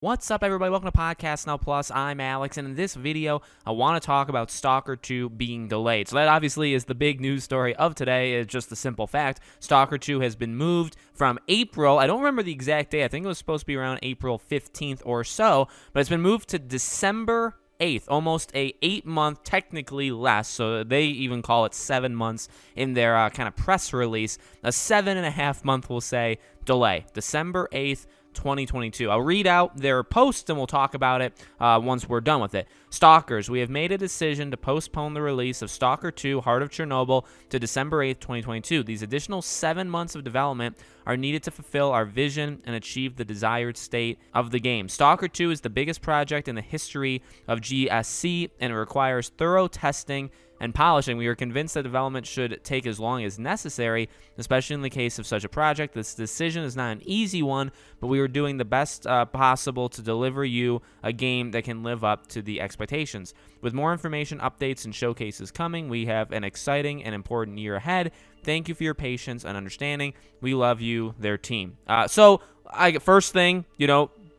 What's up, everybody? Welcome to Podcast Now Plus. I'm Alex, and in this video, I want to talk about Stalker 2 being delayed. So that obviously is the big news story of today. It's just the simple fact. Stalker 2 has been moved from April. I don't remember the exact day. I think it was supposed to be around April 15th or so, but it's been moved to December 8th, almost a 8-month, technically less, so they even call it 7 months in their kind of press release, a 7.5 month, we'll say, delay. December 8th, 2022. I'll read out their post and we'll talk about it once we're done with it. Stalkers, we have made a decision to postpone the release of Stalker 2 Heart of Chernobyl to December 8th, 2022. These additional 7 months of development are needed to fulfill our vision and achieve the desired state of the game. Stalker 2 is the biggest project in the history of GSC, and it requires thorough testing and polishing. We are convinced that development should take as long as necessary, especially in the case of such a project. This decision is not an easy one, but we are doing the best possible to deliver you a game that can live up to the expectations. With more information, updates, and showcases coming, we have an exciting and important year ahead. Thank you for your patience and understanding. We love you, their team. First thing,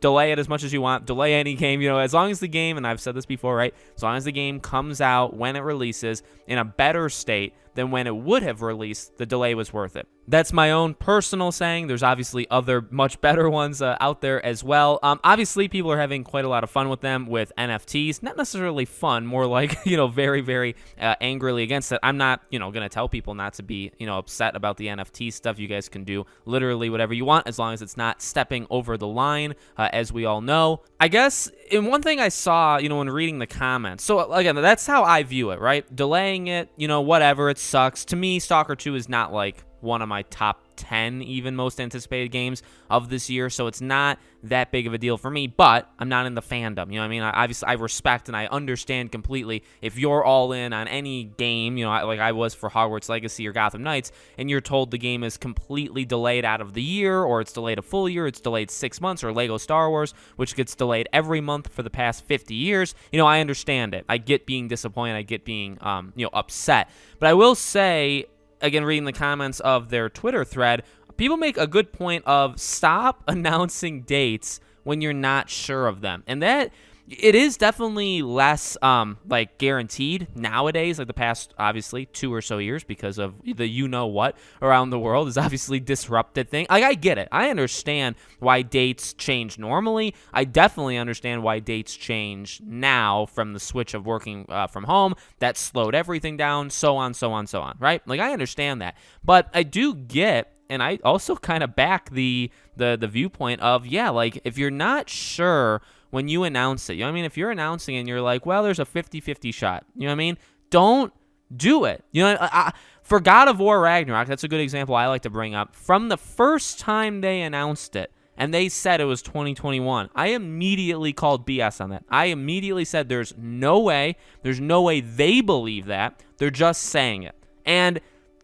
delay it as much as you want. Delay any game, as long as the game, and I've said this before, right? As long as the game comes out when it releases in a better state than when it would have released, the delay was worth it. That's my own personal saying. There's obviously other much better ones out there as well. Obviously, people are having quite a lot of fun with them with NFTs. Not necessarily fun, more like, very, very angrily against it. I'm not, going to tell people not to be, upset about the NFT stuff. You guys can do literally whatever you want as long as it's not stepping over the line, as we all know. I guess, in one thing I saw, when reading the comments, so again, that's how I view it, right? Delaying it, whatever, it sucks. To me, Stalker 2 is not like one of my top 10 even most anticipated games of this year, so it's not that big of a deal for me, but I'm not in the fandom, you know what I mean? I respect and I understand completely if you're all in on any game, like I was for Hogwarts Legacy or Gotham Knights, and you're told the game is completely delayed out of the year, or it's delayed a full year, it's delayed 6 months, or Lego Star Wars, which gets delayed every month for the past 50 years, I understand it. I get being disappointed, I get being, upset, but I will say, again, reading the comments of their Twitter thread, people make a good point of stop announcing dates when you're not sure of them. And that it is definitely less guaranteed nowadays, like the past, obviously, 2 or so years, because of the you-know-what around the world is obviously disrupted thing. Like, I get it. I understand why dates change normally. I definitely understand why dates change now from the switch of working from home. That slowed everything down, so on, right? Like, I understand that. But I do get, and I also kind of back the viewpoint of, if you're not sure when you announce it, if you're announcing and you're like, well, there's a 50-50 shot, don't do it. For God of War Ragnarok, that's a good example I like to bring up. From the first time they announced it, and they said it was 2021, I immediately called BS on that. I immediately said there's no way they believe that. They're just saying it. And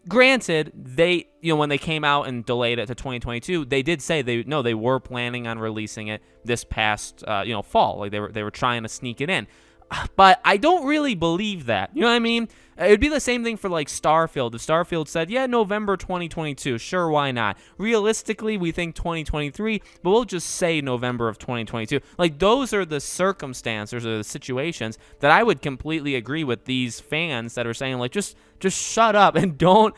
granted, they, when they came out and delayed it to 2022, they did say they were planning on releasing it this past, fall. Like they were trying to sneak it in. But I don't really believe that. You know what I mean? It would be the same thing for like Starfield. If Starfield said, November 2022, sure, why not? Realistically, we think 2023, but we'll just say November of 2022. Like, those are the circumstances or the situations that I would completely agree with these fans that are saying, like, just shut up and don't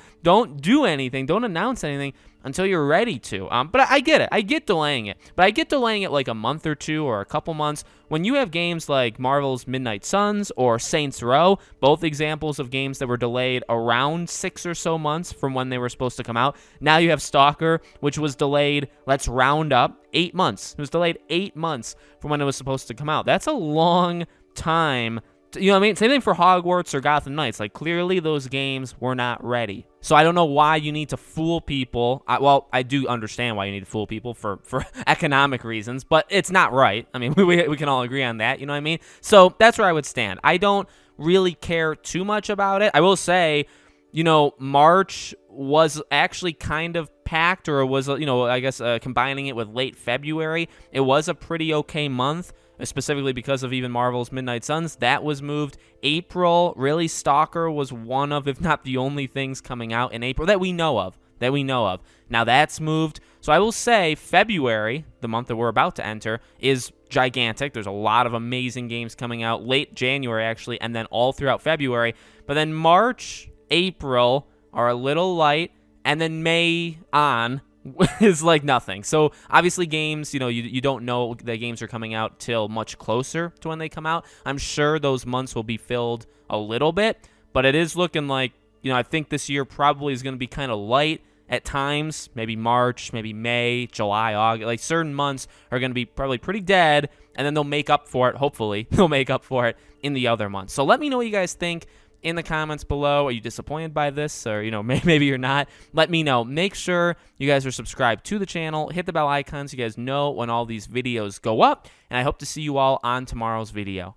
do anything. Don't announce anything until you're ready to. But I get it. I get delaying it. But I get delaying it like a month or two or a couple months. When you have games like Marvel's Midnight Suns or Saints Row, both examples of games that were delayed around 6 or so months from when they were supposed to come out. Now you have Stalker, which was delayed, let's round up, 8 months. It was delayed 8 months from when it was supposed to come out. That's a long time. You know what I mean? Same thing for Hogwarts or Gotham Knights. Like, clearly those games were not ready. So I don't know why you need to fool people. I do understand why you need to fool people for economic reasons, but it's not right. I mean, we can all agree on that. You know what I mean? So that's where I would stand. I don't really care too much about it. I will say, March was actually kind of packed, or was, I guess combining it with late February, it was a pretty okay month. Specifically because of even Marvel's Midnight Suns. That was moved. April, really, Stalker was one of, if not the only things coming out in April that we know of. Now that's moved So I will say February, the month that we're about to enter, is gigantic. There's a lot of amazing games coming out late January, actually, and then all throughout February. But then March, April are a little light, and then May on is like nothing. So obviously games, you don't know the games are coming out till much closer to when they come out. I'm sure those months will be filled a little bit, but it is looking like, I think this year probably is going to be kind of light at times. Maybe March, maybe May, July, August. Like certain months are going to be probably pretty dead, and then they'll make up for it. Hopefully they'll make up for it in the other months. So let me know what you guys think in the comments below. Are you disappointed by this, or maybe you're not? Let me know. Make sure you guys are subscribed to the channel. Hit the bell icon so you guys know when all these videos go up, and I hope to see you all on tomorrow's video.